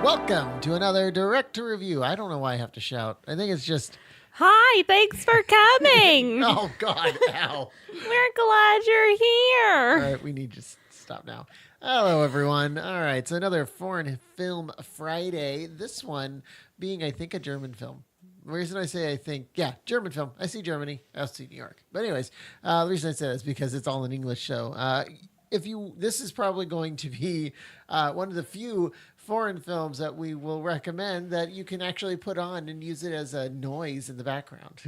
Welcome to another director review. I don't know why I have to shout. I think it's just... Hi, thanks for coming. Oh, God, ow. We're glad you're here. All right, we need to stop now. Hello, everyone. All right, so another foreign film Friday. This one being, I think, a German film. The reason I say I think, yeah, German film. I see Germany. I see New York. But anyways, the reason I say that is because it's all in English. So this is probably going to be one of the few foreign films that we will recommend that you can actually put on and use it as a noise in the background.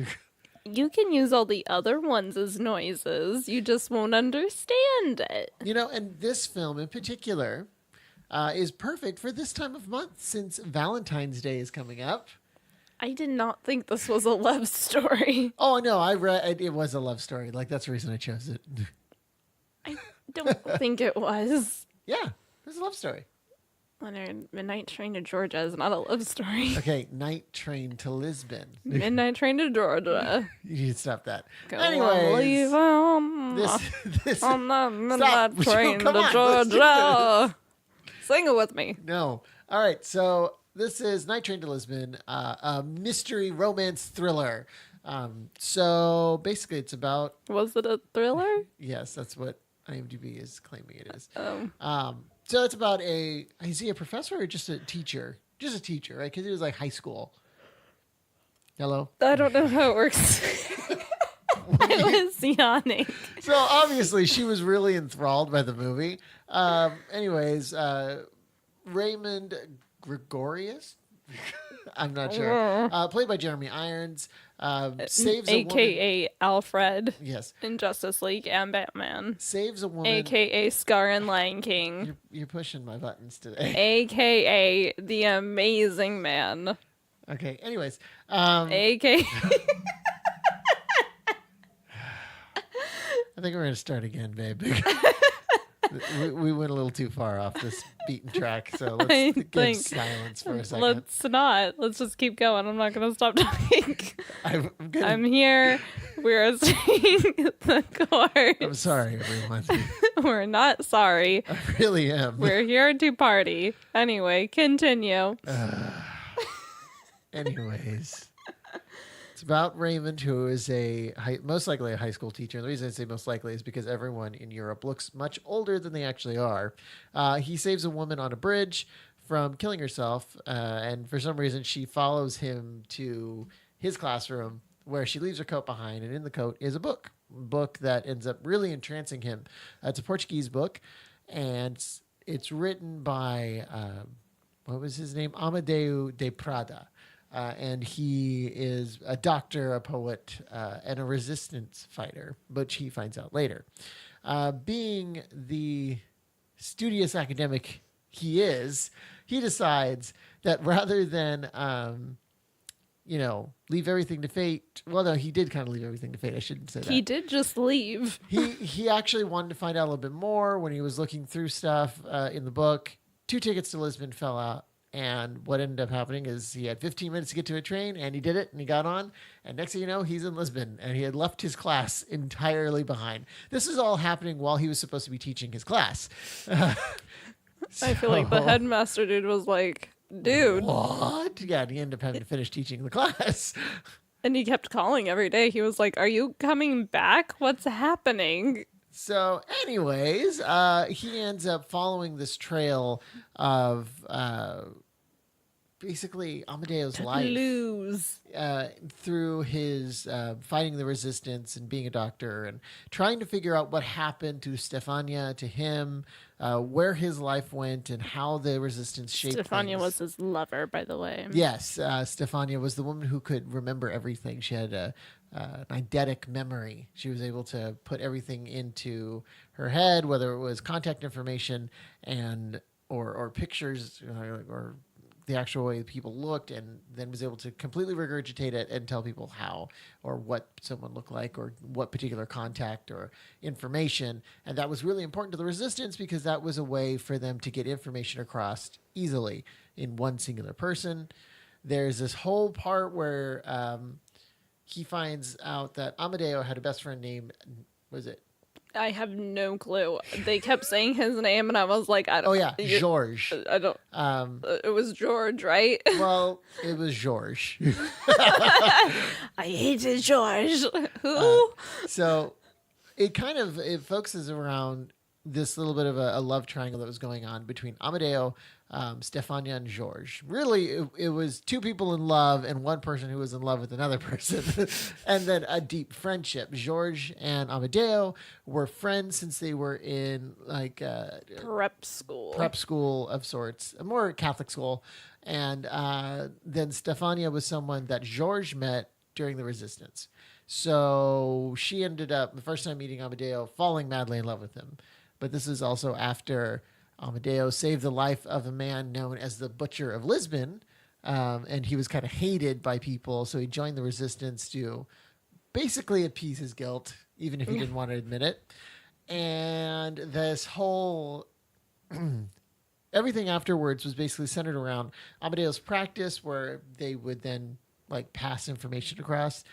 You can use all the other ones as noises. You just won't understand it. You know, and this film in particular is perfect for this time of month since Valentine's Day is coming up. I did not think this was a love story. Oh, no, I read it was a love story. Like, that's the reason I chose it. I don't think it was. Yeah, it's a love story. Leonard, Midnight Train to Georgia is not a love story. Okay, Night Train to Lisbon. Midnight Train to Georgia. You need to stop that. Go Anyways, leave on this on the Midnight Stop. Train Come to on, let's do Georgia. Sing it with me. No. All right, so this is Night Train to Lisbon, a mystery romance thriller. So basically it's about... Was it a thriller? Yes, that's what IMDb is claiming it is. Oh. So it's about is he a professor or just a teacher? Just a teacher, right? Because it was like high school. Hello? I don't know how it works. I was yawning. So obviously she was really enthralled by the movie. Anyways, Raymond Gregorius? I'm not sure. Played by Jeremy Irons. Saves a woman. AKA Alfred Yes. in Justice League and Batman. Saves a woman. AKA Scar in Lion King. You're pushing my buttons today. AKA the Amazing Man. Okay. Anyways. AKA. I think we're going to start again, babe. we went a little too far off this beaten track, so let's get silence for a second. Let's not. Let's just keep going. I'm not going to stop talking. I'm here. We're staying the course. I'm sorry, everyone. We're not sorry. I really am. We're here to party. Anyway, continue. Anyways. It's about Raymond, who is most likely a high school teacher. And the reason I say most likely is because everyone in Europe looks much older than they actually are. He saves a woman on a bridge from killing herself. And for some reason, she follows him to his classroom where she leaves her coat behind. And in the coat is a book that ends up really entrancing him. It's a Portuguese book. And it's written by, what was his name? Amadeu de Prada. And he is a doctor, a poet, and a resistance fighter, which he finds out later. Being the studious academic he is, he decides that rather than, leave everything to fate. Well, no, he did kind of leave everything to fate. I shouldn't say that. He did just leave. He actually wanted to find out a little bit more when he was looking through stuff in the book. 2 tickets to Lisbon fell out. And what ended up happening is he had 15 minutes to get to a train, and he did it, and he got on. And next thing you know, he's in Lisbon, and he had left his class entirely behind. This is all happening while he was supposed to be teaching his class. I feel like the headmaster dude was like, dude. What? Yeah, and he ended up having to finish teaching the class. And he kept calling every day. He was like, are you coming back? What's happening? So anyways, he ends up following this trail of... basically Amadeo's life through his fighting the resistance and being a doctor and trying to figure out what happened to Stefania, to him, where his life went and how the resistance shaped Stefania things. was his lover, by the way. Yes, Stefania was the woman who could remember everything. She had an eidetic memory. She was able to put everything into her head, whether it was contact information and or pictures or the actual way people looked, and then was able to completely regurgitate it and tell people how or what someone looked like or what particular contact or information. And that was really important to the resistance because that was a way for them to get information across easily in one singular person. There's this whole part where he finds out that Amadeo had a best friend named, was it I have no clue. They kept saying his name, and I was like, I don't. Oh yeah, George. I don't. It was George, right? Well, it was George. I hated George. Who? So it focuses around this little bit of a love triangle that was going on between Amadeo, Stefania, and George. Really, it was two people in love and one person who was in love with another person, and then a deep friendship. George and Amadeo were friends since they were in like prep school of sorts, a more Catholic school. And then Stefania was someone that George met during the Resistance. So she ended up, the first time meeting Amadeo, falling madly in love with him. But this is also after Amadeo saved the life of a man known as the Butcher of Lisbon. And he was kind of hated by people. So he joined the Resistance to basically appease his guilt, even if he didn't want to admit it. And this whole... everything afterwards was basically centered around Amadeo's practice, where they would then like pass information across,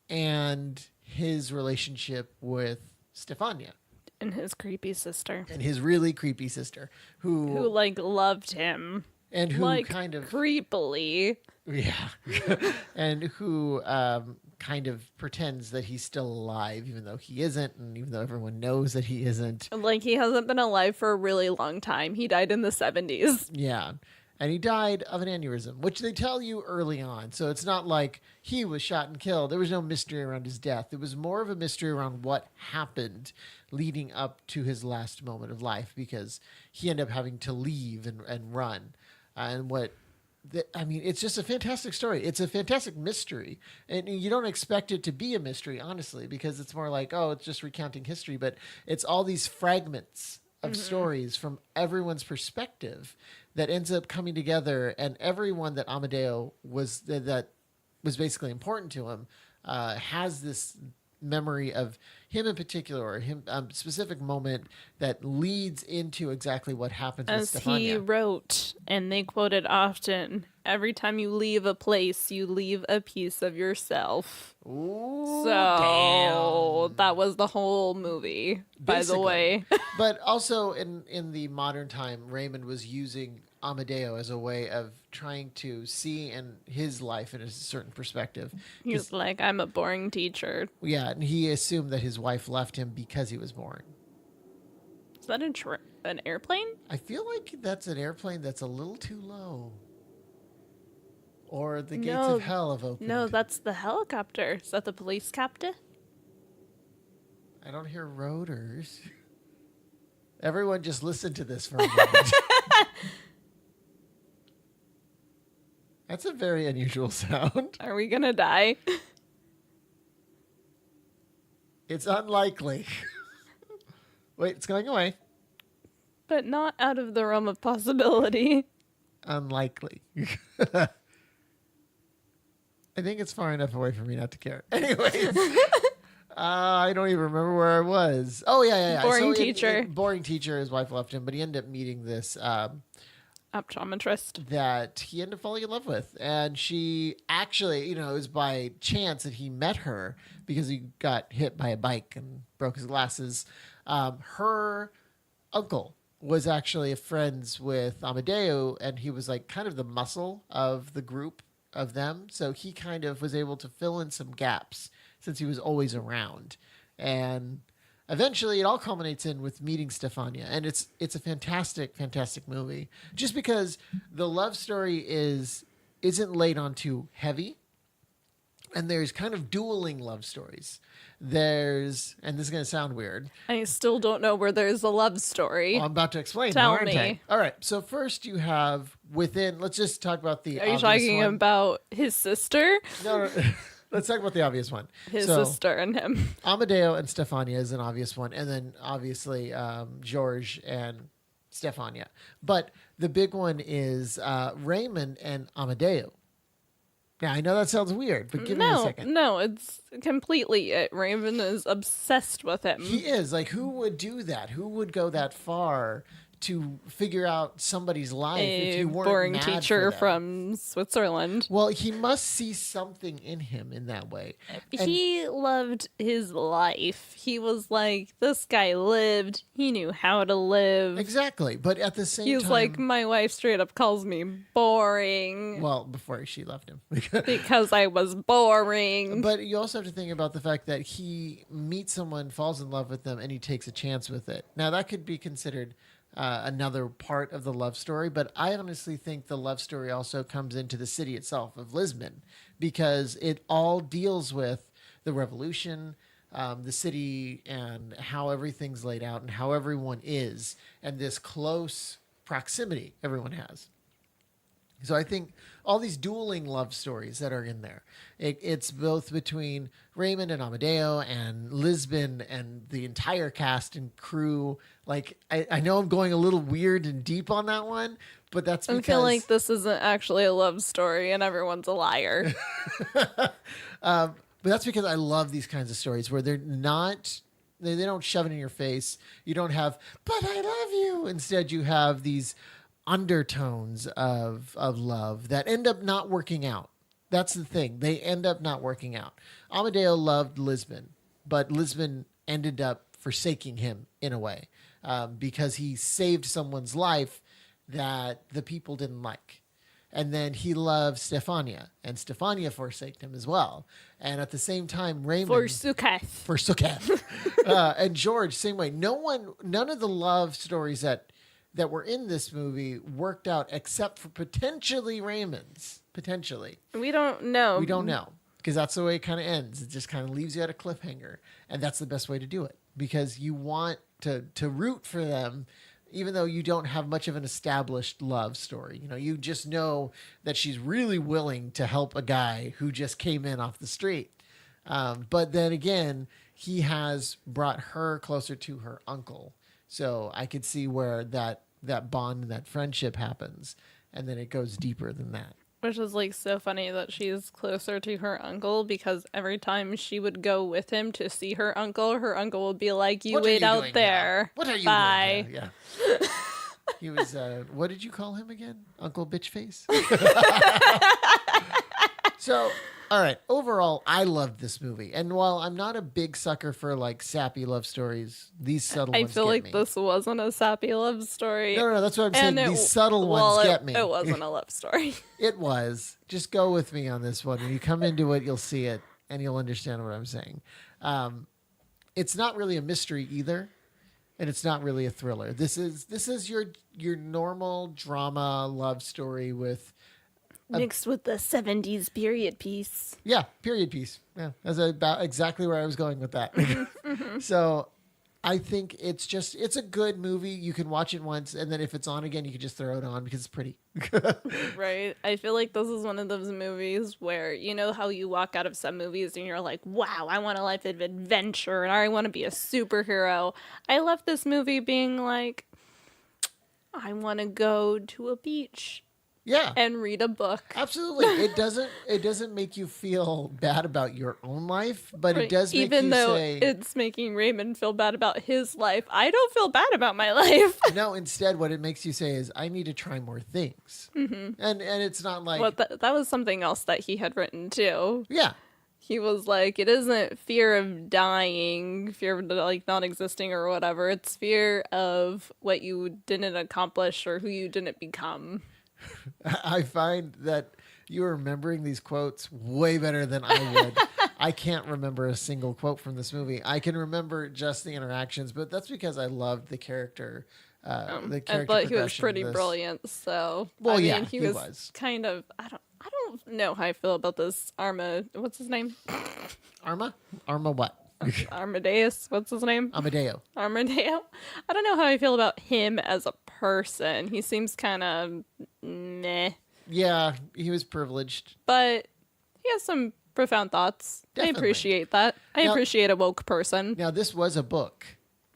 and his relationship with Stefania. And his creepy sister. And his really creepy sister, who like loved him. And who like, kind of creepily. Yeah. And who kind of pretends that he's still alive, even though he isn't, and even though everyone knows that he isn't. Like, he hasn't been alive for a really long time. He died in the 70s. Yeah. And he died of an aneurysm, which they tell you early on. So it's not like he was shot and killed. There was no mystery around his death. It was more of a mystery around what happened leading up to his last moment of life, because he ended up having to leave and run. It's just a fantastic story. It's a fantastic mystery. And you don't expect it to be a mystery, honestly, because it's more like, oh, it's just recounting history. But it's all these fragments of stories from everyone's perspective that ends up coming together, and everyone that Amadeo was that was basically important to him has this memory of him in particular, or him specific moment that leads into exactly what happens with Stefania. As he wrote, and they quoted often, every time you leave a place, you leave a piece of yourself. Ooh, so damn. That was the whole movie, by the way. But also in the modern time, Raymond was using Amadeo as a way of trying to see in his life in a certain perspective. He's like, I'm a boring teacher. Yeah, and he assumed that his wife left him because he was boring. Is that an airplane? I feel like that's an airplane that's a little too low. Or the gates of hell have opened. No, that's the helicopter. Is that the police copter? I don't hear rotors. Everyone just listen to this for a moment. That's a very unusual sound. Are we gonna die? It's unlikely. Wait, it's going away. But not out of the realm of possibility. Unlikely. I think it's far enough away for me not to care. Anyways. I don't even remember where I was. Oh, yeah. Boring teacher. Boring teacher. His wife left him, but he ended up meeting this... optometrist that he ended up falling in love with. And she actually, it was by chance that he met her because he got hit by a bike and broke his glasses. Her uncle was actually friends with Amadeo, and he was like kind of the muscle of the group of them. So he kind of was able to fill in some gaps since he was always around. And eventually, it all culminates in with meeting Stefania, and it's a fantastic, fantastic movie. Just because the love story isn't laid on too heavy, and there's kind of dueling love stories. And this is going to sound weird. I still don't know where there's a love story. Well, I'm about to explain. Tell me. All right. So first, you have let's just talk about the. Are you talking about his sister? No. Let's talk about the obvious one. His sister and him. Amadeo and Stefania is an obvious one. And then obviously George and Stefania. But the big one is Raymond and Amadeo. Now, I know that sounds weird, but give me a second. No, it's completely it. Raymond is obsessed with him. He is. Like, who would do that? Who would go that far to figure out somebody's life if A you weren't boring mad teacher for them. from Switzerland. Well, he must see something in him in that way. He loved his life. He was like, this guy lived. He knew how to live. Exactly. But at the same time... He's like, my wife straight up calls me boring. Well, before she left him. Because I was boring. But you also have to think about the fact that he meets someone, falls in love with them, and he takes a chance with it. Now, that could be considered another part of the love story, but I honestly think the love story also comes into the city itself of Lisbon, because it all deals with the revolution, the city, and how everything's laid out and how everyone is, and this close proximity everyone has. So I think all these dueling love stories that are in there, it's both between Raymond and Amadeo and Lisbon and the entire cast and crew. Like, I know I'm going a little weird and deep on that one, but that's because... I feel like this isn't actually a love story and everyone's a liar. But that's because I love these kinds of stories where they're not... They don't shove it in your face. You don't have, but I love you. Instead, you have these undertones of love that end up not working out. That's the thing. They end up not working out. Amadeo loved Lisbon, but Lisbon ended up forsaking him in a way because he saved someone's life that the people didn't like. And then he loved Stefania, and Stefania forsaked him as well. And at the same time, Raymond... Forsaketh. And George, same way. None of the love stories that were in this movie worked out except for potentially Raymond's. Potentially. We don't know. We don't know. Because that's the way it kind of ends. It just kind of leaves you at a cliffhanger. And that's the best way to do it. Because you want to root for them, even though you don't have much of an established love story. You know, you just know that she's really willing to help a guy who just came in off the street. But then again, he has brought her closer to her uncle. So I could see where that bond and that friendship happens. And then it goes deeper than that. Which is like so funny that she's closer to her uncle, because every time she would go with him to see her uncle would be like, you wait out there. What are you Bye. doing? Yeah. He was, what did you call him again? Uncle Bitchface? So, all right. Overall, I loved this movie. And while I'm not a big sucker for like sappy love stories, these subtle ones I feel get like me. this wasn't a sappy love story. No, that's what I'm saying. These subtle ones get me. It wasn't a love story. It was. Just go with me on this one. When you come into it, you'll see it and you'll understand what I'm saying. It's not really a mystery either, and it's not really a thriller. This is your normal drama love story with mixed with the 70s period piece. Yeah, period piece. Yeah, that's about exactly where I was going with that. So I think it's a good movie. You can watch it once, and then if it's on again, you can just throw it on because it's pretty. Right. I feel like this is one of those movies where, you know how you walk out of some movies and you're like, wow, I want a life of adventure and I want to be a superhero. I left this movie being like, I want to go to a beach. Yeah. And read a book. Absolutely. It doesn't make you feel bad about your own life, but it does make even you though say, it's making Raymond feel bad about his life, I don't feel bad about my life. No, instead what it makes you say is, I need to try more things. Mm-hmm. And it's not like... Well, that was something else that he had written too. Yeah. He was like, it isn't fear of dying, fear of like not existing or whatever. It's fear of what you didn't accomplish or who you didn't become. I find that you're remembering these quotes way better than I would. I can't remember a single quote from this movie. I can remember just the interactions, but that's because I loved the character. The character I thought he was progression pretty of this. brilliant. So, Well, I mean, yeah, he he was was kind of. I don't know how I feel about this What's his name? Arma what? Amadeus. What's his name? Amadeo. Armadale. I don't know how I feel about him as a person. He seems kind of meh. Yeah, he was privileged. But he has some profound thoughts. Definitely. I appreciate that. I appreciate a woke person. Now, this was a book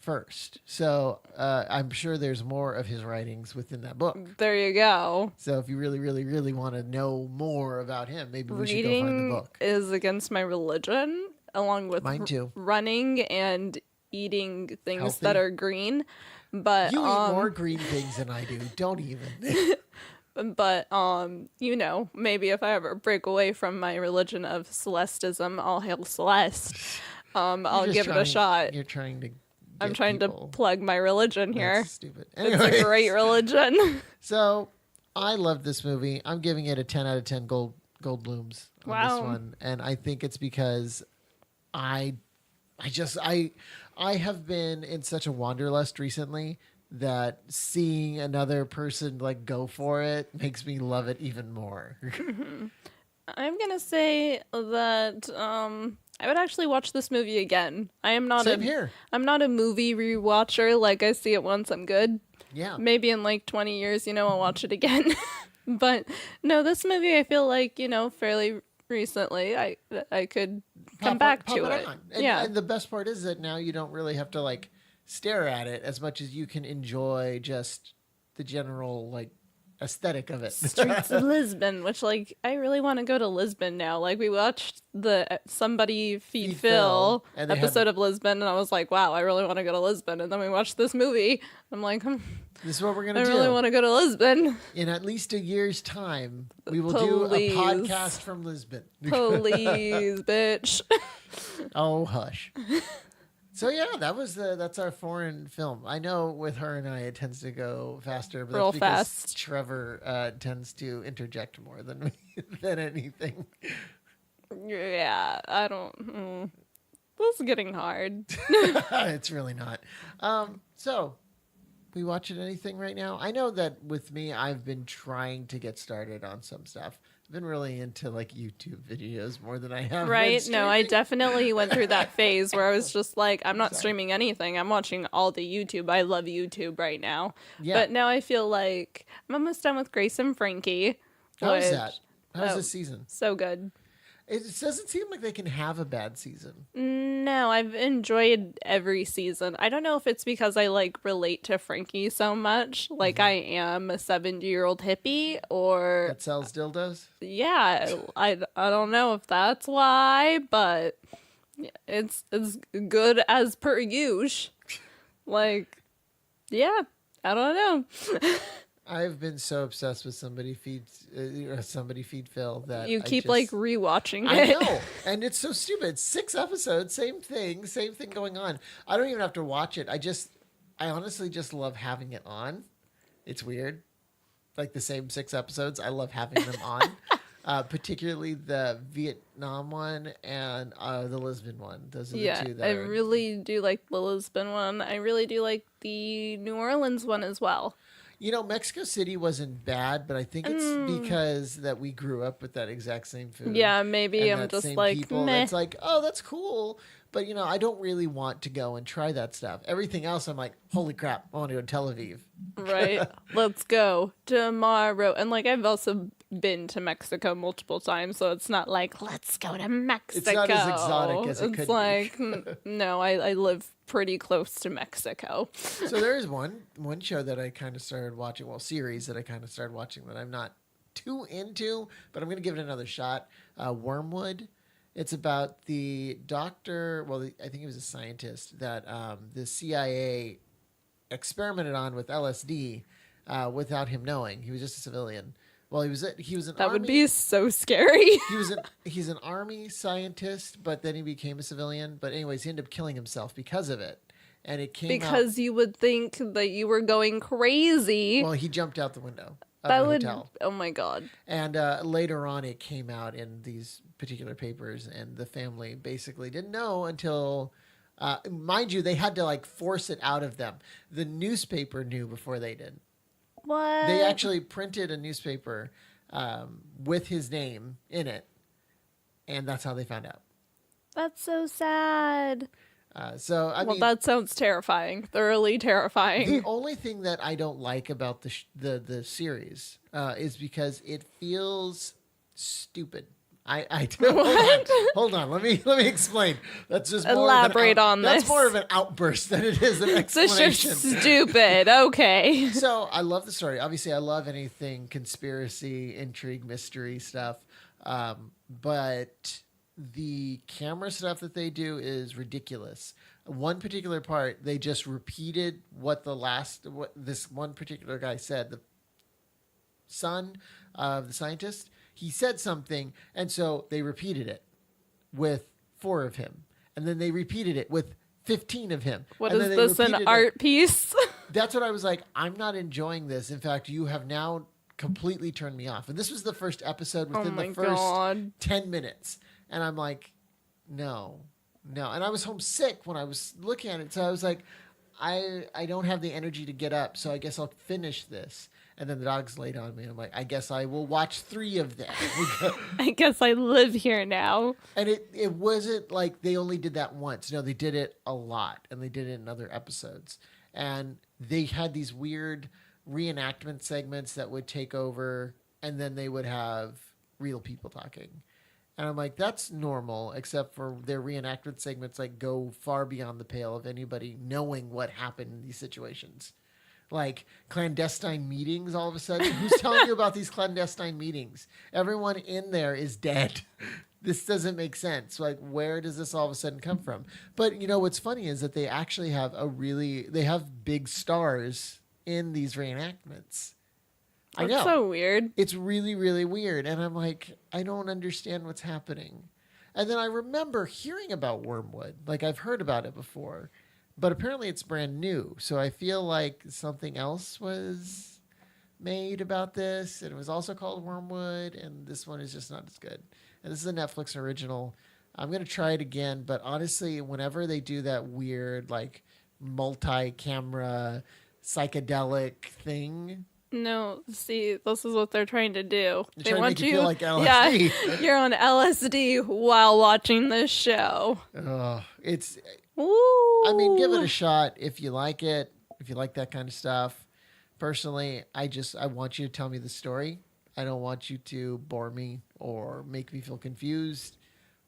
first, so I'm sure there's more of his writings within that book. There you go. So if you really, really, really want to know more about him, maybe we should go find the book. Is against my religion, along with mine too. Running and eating things Healthy. that are green. But You eat more green things than I do. Don't even. but maybe if I ever break away from my religion of Celestism, all hail Celeste. I'll give it a shot. You're trying to. I'm trying to plug my religion here. That's stupid. Anyways. It's a great religion. So, I love this movie. I'm giving it a 10 out of 10 gold blooms on this one, and I think it's because I have been in such a wanderlust recently that seeing another person like go for it makes me love it even more. I'm gonna say that I would actually watch this movie again. I'm not a movie rewatcher. Like, I see it once, I'm good. Yeah. Maybe in like 20 years, I'll watch it again. But no, this movie I feel like, fairly recently I could come back to it. And the best part is that now you don't really have to like stare at it as much as you can enjoy just the general like aesthetic of it. Streets of Lisbon, which like I really want to go to Lisbon now. Like, we watched the Somebody Feed Phil episode of Lisbon, and I was like, wow, I really want to go to Lisbon. And then we watched this movie. I'm like, this is what we're gonna do. I really want to go to Lisbon. In at least a year's time, we will do a podcast from Lisbon. Please, bitch. Oh, hush. So yeah, that's our foreign film. I know with her and I, it tends to go faster, but that's because fast. Trevor tends to interject more than me than anything. Yeah, I don't. This is getting hard. It's really not. So, we watching anything right now? I know that with me, I've been trying to get started on some stuff. I've been really into like YouTube videos more than I have. Right? No, I definitely went through that phase where I was just like, I'm not streaming anything. I'm watching all the YouTube. I love YouTube right now. Yeah. But now I feel like I'm almost done with Grace and Frankie. How's that? How's this season? So good. It doesn't seem like they can have a bad season. No, I've enjoyed every season. I don't know if it's because I like relate to Frankie so much. Like, I am a 70-year-old hippie, or that sells dildos. Yeah, I don't know if that's why, but it's good as per usual. Like, yeah, I don't know. I've been so obsessed with Somebody Feed Phil that you keep like rewatching it. I know, and it's so stupid. 6 episodes, same thing going on. I don't even have to watch it. I honestly just love having it on. It's weird, like the same 6 episodes. I love having them on, particularly the Vietnam one and the Lisbon one. Those are the two that I really do like the Lisbon one. I really do like the New Orleans one as well. Mexico City wasn't bad, but I think it's because that we grew up with that exact same food. Yeah, maybe I'm just like, people. Meh. It's like, oh, that's cool. But, I don't really want to go and try that stuff. Everything else, I'm like, holy crap, I want to go to Tel Aviv. Right. Let's go tomorrow. And, like, I've also been to Mexico multiple times, so it's not like, let's go to Mexico. It's not as exotic as it could be. It's like, no, I live pretty close to Mexico. So there is one show that I kind of started watching, series that I kind of started watching that I'm not too into, but I'm going to give it another shot. Wormwood. It's about the doctor, I think he was a scientist that the CIA experimented on with LSD without him knowing. He was just a civilian. Well, he was an that army. Would be so scary. He's an army scientist, but then he became a civilian. But anyways, he ended up killing himself because of it. And it came because you would think that you were going crazy. Well, he jumped out the window. That would. Hotel. Oh my God. And later on, it came out in these particular papers, and the family basically didn't know until, mind you, they had to like force it out of them. The newspaper knew before they did. What? They actually printed a newspaper with his name in it, and that's how they found out. That's so sad. I mean, that sounds terrifying. Thoroughly terrifying. The only thing that I don't like about the series is because it feels stupid. I do. Hold on. Let me explain. That's just elaborate on this. That's more of an outburst than it is an explanation. It's just stupid. Okay. So I love the story. Obviously, I love anything conspiracy, intrigue, mystery stuff. But the camera stuff that they do is ridiculous. one particular part, they just repeated what this one particular guy said. The son of the scientist, he said something, and so they repeated it with 4 of him, and then they repeated it with 15 of him. What and is this, an art piece? That's what I was like, I'm not enjoying this. In fact, you have now completely turned me off. And this was the first episode within the first 10 minutes. And I'm like, no. And I was homesick when I was looking at it. So I was like, I don't have the energy to get up. So I guess I'll finish this. And then the dogs laid on me. And I'm like, I guess I will watch 3 of them. I guess I live here now. And it wasn't like they only did that once. No, they did it a lot. And they did it in other episodes. And they had these weird reenactment segments that would take over. And then they would have real people talking. And I'm like, that's normal, except for their reenactment segments like go far beyond the pale of anybody knowing what happened in these situations. Like clandestine meetings all of a sudden. Who's telling you about these clandestine meetings? Everyone in there is dead. This doesn't make sense. Like, where does this all of a sudden come from? But, you know, what's funny is that they actually have they have big stars in these reenactments. I know. That's so weird. It's really, really weird. And I'm like, I don't understand what's happening. And then I remember hearing about Wormwood. Like, I've heard about it before. But apparently it's brand new. So I feel like something else was made about this. And it was also called Wormwood. And this one is just not as good. And this is a Netflix original. I'm going to try it again. But honestly, whenever they do that weird, like, multi-camera psychedelic thing... No, see, this is what they're trying to do. They want you feel like LSD. Yeah, you're on LSD while watching this show. Oh, it's... Ooh. I mean, give it a shot if you like it, if you like that kind of stuff. Personally, I want you to tell me the story. I don't want you to bore me or make me feel confused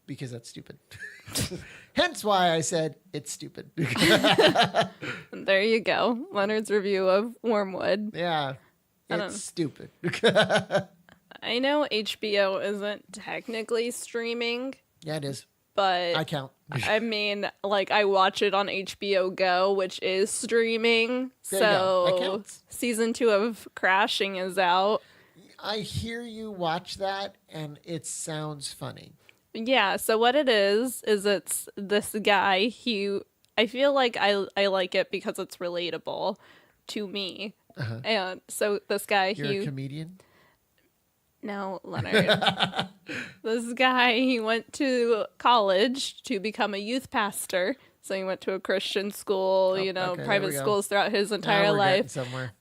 because that's stupid. Hence why I said it's stupid. There you go. Leonard's review of Wormwood. Yeah, it's stupid. I know HBO isn't technically streaming. Yeah, it is. But I count. I mean, like, I watch it on HBO Go, which is streaming. So season 2 of Crashing is out. I hear you watch that, and it sounds funny. Yeah, so what it is it's this guy. I feel like I like it because it's relatable to me. Uh-huh. And so this guy, You're a comedian? No, Leonard. This guy, he went to college to become a youth pastor. So he went to a Christian school, private schools throughout his entire life. Somewhere.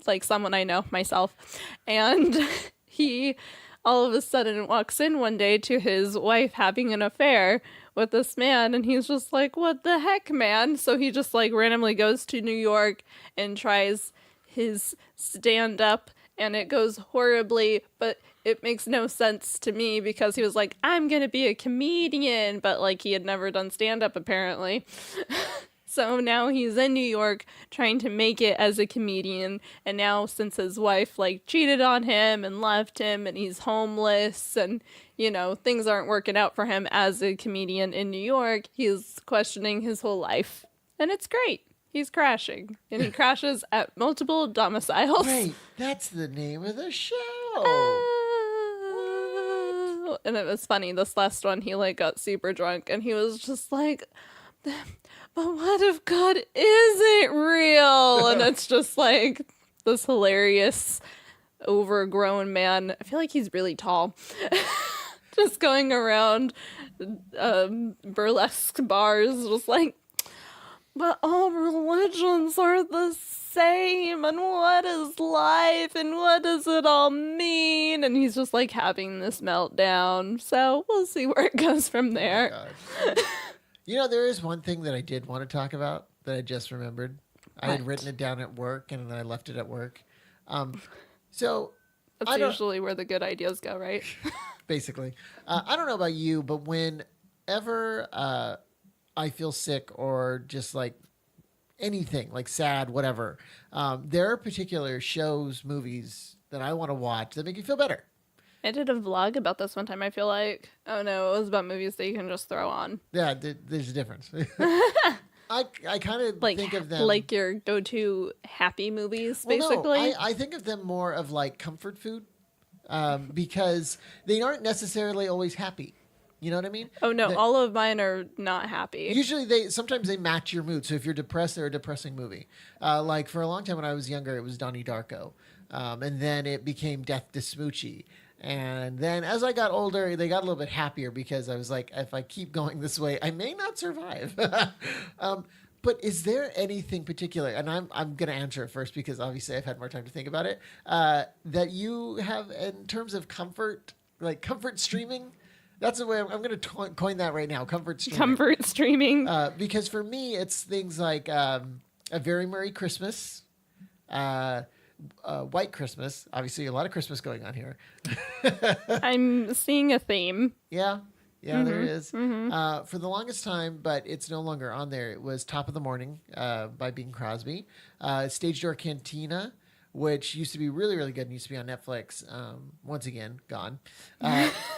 Like someone I know, myself. And he all of a sudden walks in one day to his wife having an affair with this man. And he's just like, what the heck, man? So he just like randomly goes to New York and tries his stand-up. And it goes horribly, but it makes no sense to me because he was like, I'm going to be a comedian. But like he had never done stand-up apparently. So now he's in New York trying to make it as a comedian. And now since his wife like cheated on him and left him and he's homeless and, things aren't working out for him as a comedian in New York, he's questioning his whole life. And it's great. He's crashing, and he crashes at multiple domiciles. Wait, that's the name of the show. And it was funny. This last one, he like got super drunk, and he was just like, "But what if God isn't real?" And it's just like this hilarious, overgrown man. I feel like he's really tall, just going around burlesque bars, just like. But all religions are the same, and what is life, and what does it all mean? And he's just like having this meltdown. So we'll see where it goes from there. Oh there is one thing that I did want to talk about that I just remembered. What? I had written it down at work, and then I left it at work. So that's usually where the good ideas go, right? Basically. I don't know about you, but whenever I feel sick or just like anything, like sad, whatever. There are particular shows, movies that I want to watch that make you feel better. I did a vlog about this one time, I feel like. Oh no, it was about movies that you can just throw on. Yeah, there's a difference. I kind of Like think of them like your go-to happy movies, well, basically. no, I think of them more of like comfort food because they aren't necessarily always happy. You know what I mean? Oh no, The- all of mine are not happy. Usually sometimes they match your mood. So if you're depressed, they're a depressing movie. Like for a long time when I was younger, it was Donnie Darko, and then it became Death to Smoochie. And then as I got older, they got a little bit happier because I was like, if I keep going this way, I may not survive. But is there anything particular? And I'm going to answer it first because obviously I've had more time to think about it. That you have in terms of comfort, like comfort streaming. That's the way I'm going to coin that right now. Comfort streaming. Comfort streaming. Because for me, it's things like A Very Merry Christmas, White Christmas. Obviously, a lot of Christmas going on here. I'm seeing a theme. Yeah. Yeah, there is. For the longest time, but it's no longer on there. It was Top of the Morning by Bing Crosby. Stage Door Cantina, which used to be really, really good and used to be on Netflix. Once again, gone.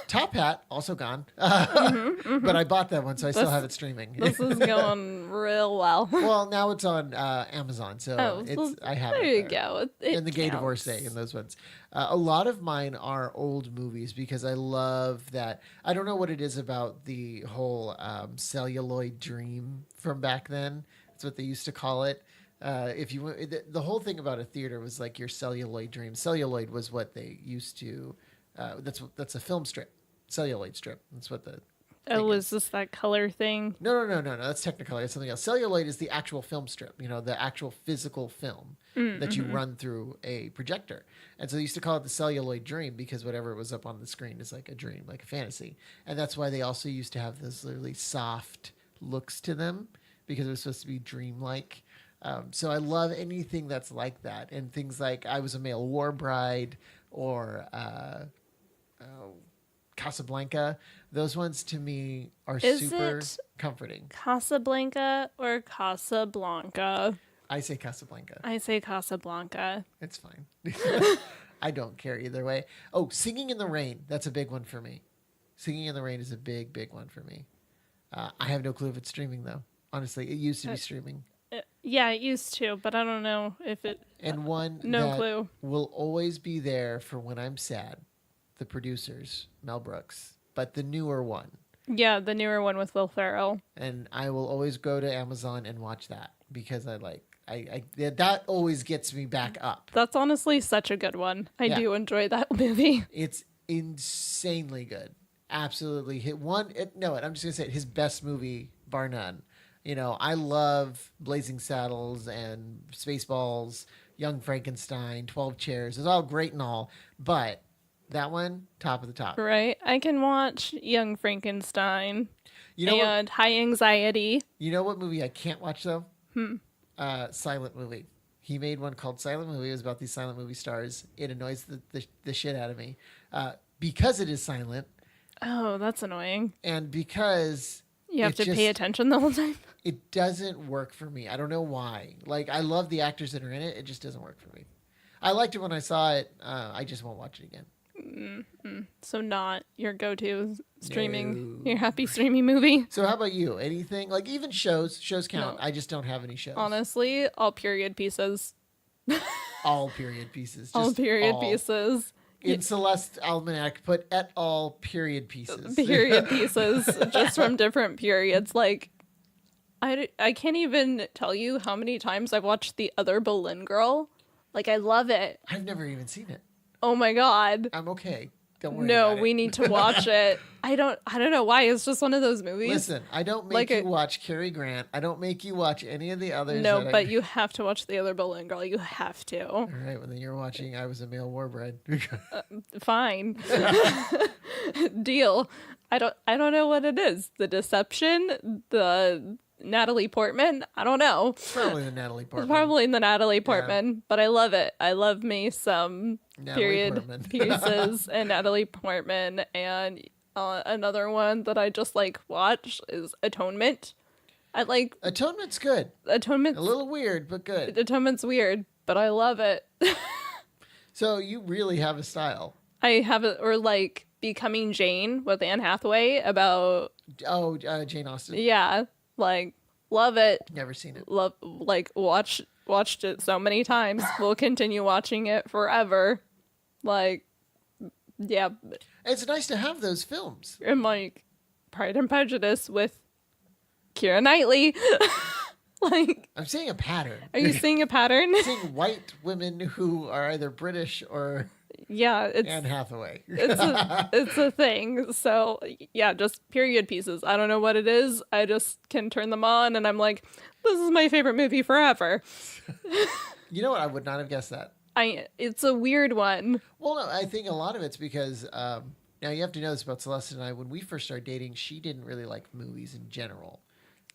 Top Hat, also gone. But I bought that one, so I still have it streaming. This is going real well. Well, now it's on Amazon, so I have there it you go. It and the Gay counts. Divorcee and those ones. A lot of mine are old movies because I love that. I don't know what it is about the whole celluloid dream from back then. That's what they used to call it. If you the whole thing about a theater was like your celluloid dream. Celluloid was what they used to. That's a film strip, celluloid strip. That's what the. Oh, was this that color thing? No. That's Technicolor. It's something else. Celluloid is the actual film strip. You know, the actual physical film that you run through a projector. And so they used to call it the celluloid dream because whatever was up on the screen is like a dream, like a fantasy. And that's why they also used to have those really soft looks to them because it was supposed to be dreamlike. So I love anything that's like that, and things like I Was a Male War Bride or Casablanca. Those ones to me are super comforting. Casablanca or Casablanca? I say Casablanca. I say Casablanca. It's fine. I don't care either way. Oh, Singing in the Rain. That's a big one for me. Singing in the Rain is a big, big one for me. I have no clue if it's streaming, though. Honestly, it used to be streaming. Yeah, it used to, but I don't know if it... And one no clue. Will always be there for when I'm sad. The Producers, Mel Brooks. But the newer one. Yeah, the newer one with Will Ferrell. And I will always go to Amazon and watch that because that always gets me back up. That's honestly such a good one. I do enjoy that movie. It's insanely good. Absolutely. I'm just going to say it, his best movie, bar none. You know, I love Blazing Saddles and Spaceballs, Young Frankenstein, 12 Chairs. It's all great and all, but that one, top of the top. Right. I can watch Young Frankenstein and High Anxiety. You know what movie I can't watch, though? Silent Movie. He made one called Silent Movie. It was about these silent movie stars. It annoys the shit out of me because it is silent. Oh, that's annoying. And because... You have to pay attention the whole time? It doesn't work for me. I don't know why. Like, I love the actors that are in it. It just doesn't work for me. I liked it when I saw it. I just won't watch it again. So not your go-to streaming, your happy streaming movie? So how about you? Anything? Like, even shows. Shows count. No. I just don't have any shows. Honestly, all period pieces. All period pieces. Just all period pieces. In Celeste Almanac, put et al. Period pieces. Period pieces, just from different periods. Like, I can't even tell you how many times I've watched The Other Boleyn Girl. Like, I love it. I've never even seen it. Oh my god. I'm okay. Don't worry. No, about we it. need to watch it. I don't know why. It's just one of those movies. Listen, I don't make you watch Cary Grant. I don't make you watch any of the others. No, but you have to watch The Other Boleyn Girl. You have to. All right, well then you're watching I Was a Male War Bride. Fine. Deal. I don't know what it is. The deception, the Natalie Portman. I don't know. It's probably the Natalie Portman. Probably the Natalie Portman, but I love it. I love me some period pieces and Natalie Portman. And another one that I just like watch is Atonement. I like Atonement's good. Atonement's a little weird, but good. Atonement's weird, but I love it. So you really have a style. I have it, or like Becoming Jane with Anne Hathaway about Jane Austen. Yeah, like Love it. Never seen it. Love, like, watched it so many times. We'll continue watching it forever. Like, yeah. It's nice to have those films. And like Pride and Prejudice with Keira Knightley. Like, I'm seeing a pattern. are you seeing a pattern? I'm seeing white women who are either British or Yeah, Anne Hathaway. it's a thing. So yeah, just period pieces. I don't know what it is. I just can turn them on and I'm like, this is my favorite movie forever. You know what? I would not have guessed that. It's a weird one. Well, no, I think a lot of it's because now you have to know this about Celeste and I. When we first started dating, she didn't really like movies in general.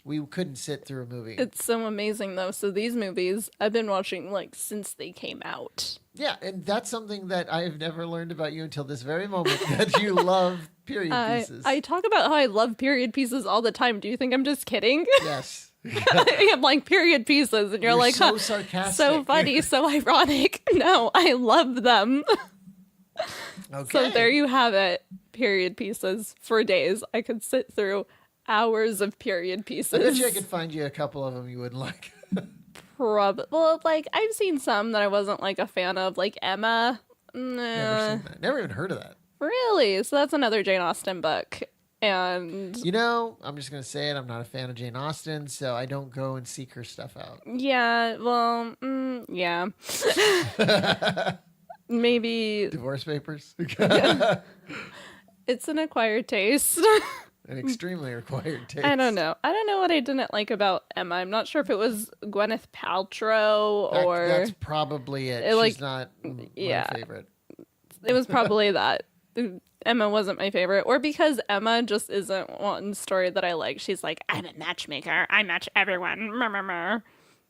We couldn't sit through a movie. It's so amazing though. So these movies I've been watching like since they came out. Yeah, and that's something that I have never learned about you until this very moment, that you love period pieces. I talk about how I love period pieces all the time. Do you think I'm just kidding? Yes. I'm like period pieces, and you're like, so huh, sarcastic. so funny, so ironic. No, I love them. Okay. So there you have it. Period pieces for days. I could sit through hours of period pieces. I bet you I could find you a couple of them you wouldn't like. Probably. Well, like I've seen some that I wasn't like a fan of, like Emma. Never seen that. Never even heard of that. Really? So that's another Jane Austen book. And you know, I'm just gonna say it. I'm not a fan of Jane Austen, so I don't go and seek her stuff out. yeah, well, yeah. Maybe Divorce Papers. it's an acquired taste. An extremely required taste. I don't know. I don't know what I didn't like about Emma. I'm not sure if it was Gwyneth Paltrow or that's probably it. like, She's not my favorite. It was probably that. Emma wasn't my favorite, or because Emma just isn't one story that I like. She's like, I'm a matchmaker. I match everyone.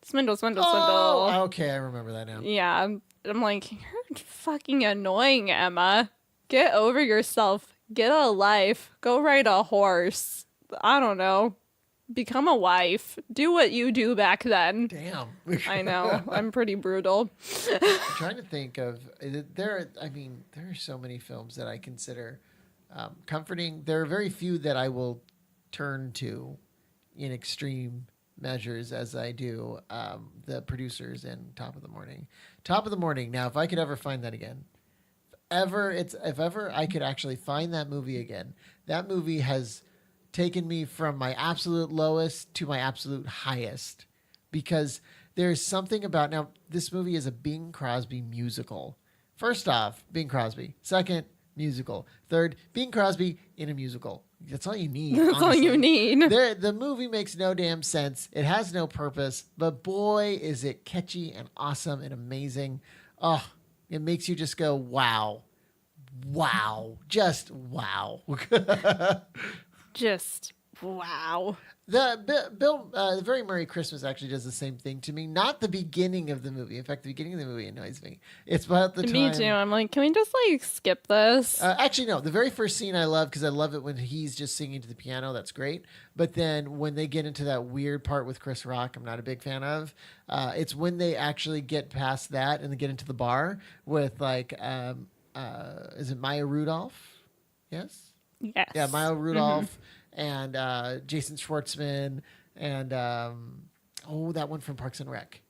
Swindle, swindle, swindle. Oh, okay, I remember that now. Yeah, I'm like, you're fucking annoying, Emma. Get over yourself. Get a life. Go ride a horse. I don't know. Become a wife. Do what you do back then. Damn. I know. I'm pretty brutal. I'm trying to think of there are so many films that I consider comforting. There are very few that I will turn to in extreme measures as I do the producers in Top of the Morning. Top of the Morning. Now, if I could ever find that again, if ever I could actually find that movie again, that movie has taken me from my absolute lowest to my absolute highest, because there's something about, now this movie is a Bing Crosby musical. First off, Bing Crosby. Second, musical. Third, Bing Crosby in a musical. That's all you need. That's all you need. The movie makes no damn sense. It has no purpose, but boy, is it catchy and awesome and amazing. Oh, it makes you just go, wow. Wow. Just wow. Just wow. The Very Merry Christmas actually does the same thing to me. Not the beginning of the movie. In fact, the beginning of the movie annoys me. It's about the time. Me too. I'm like, can we just like skip this? Actually, no. The very first scene I love, because I love it when he's just singing to the piano. That's great. But then when they get into that weird part with Chris Rock, I'm not a big fan of. It's when they actually get past that and they get into the bar with like, is it Maya Rudolph? Yes. Yes. Yeah, Maya Rudolph and Jason Schwartzman and that one from Parks and Rec.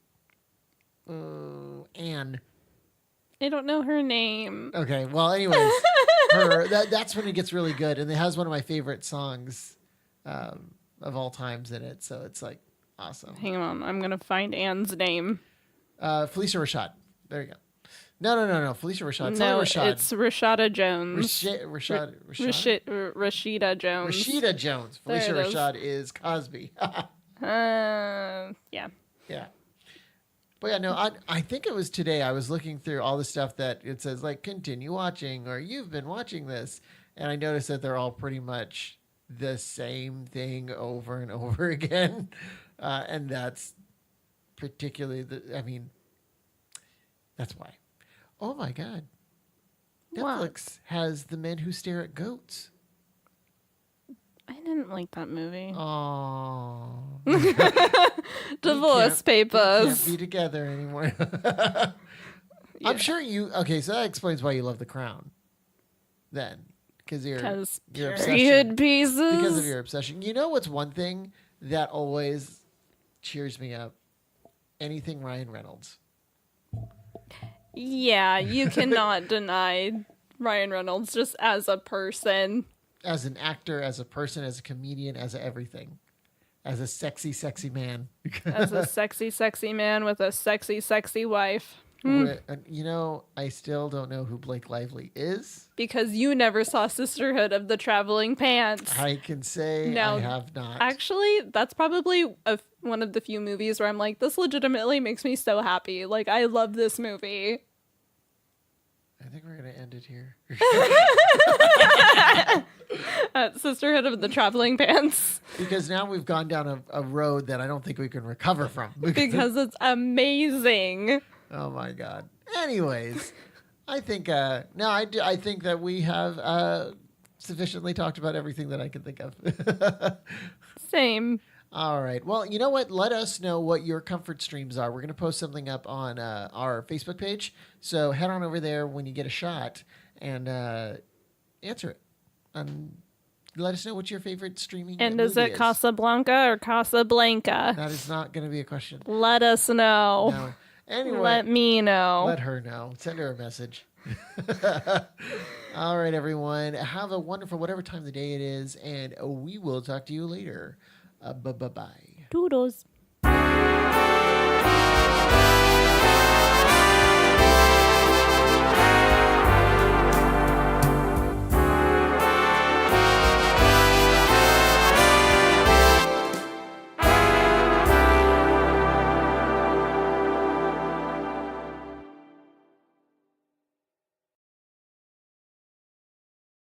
Anne. I don't know her name. Okay, well, anyways, that's when it gets really good, and it has one of my favorite songs of all times in it. So it's like awesome. Hang on, I'm gonna find Anne's name. Felicia Rashad. There you go. No. Felicia Rashad. No, Rashad. It's Rashada Jones. Rashida Jones. Rashida Jones. Felicia Rashad is Cosby. Yeah. Yeah. But yeah, no, I think it was today I was looking through all the stuff that it says like continue watching or you've been watching this, and I noticed that they're all pretty much the same thing over and over again, and that's particularly that's why. Oh my God. Netflix has The Men Who Stare at Goats. I didn't like that movie. Oh. Divorce papers. We can't be together anymore. Yeah. I'm sure okay, so that explains why you love The Crown. Then. Because your period pieces. Because of your obsession. You know what's one thing that always cheers me up. Anything Ryan Reynolds. Yeah, you cannot deny Ryan Reynolds just as a person. As an actor, as a person, as a comedian, as a everything. As a sexy, sexy man. As a sexy, sexy man with a sexy, sexy wife. You know, I still don't know who Blake Lively is. Because you never saw Sisterhood of the Traveling Pants. I can say No, I have not. Actually, that's probably one of the few movies where I'm like, this legitimately makes me so happy. Like, I love this movie. I think we're going to end it here. Sisterhood of the Traveling Pants. Because now we've gone down a road that I don't think we can recover from. Because it's amazing. Oh my God. Anyways, I think I think that we have sufficiently talked about everything that I can think of. Same. All right. Well, you know what? Let us know what your comfort streams are. We're going to post something up on our Facebook page. So head on over there when you get a shot and answer it. Let us know what your favorite streaming And movie is it Casablanca or Casablanca? That is not going to be a question. Let us know. No. Anyway, let me know. Let her know. Send her a message. All right, everyone. Have a wonderful whatever time of the day it is, and we will talk to you later. Bye-bye. Toodles.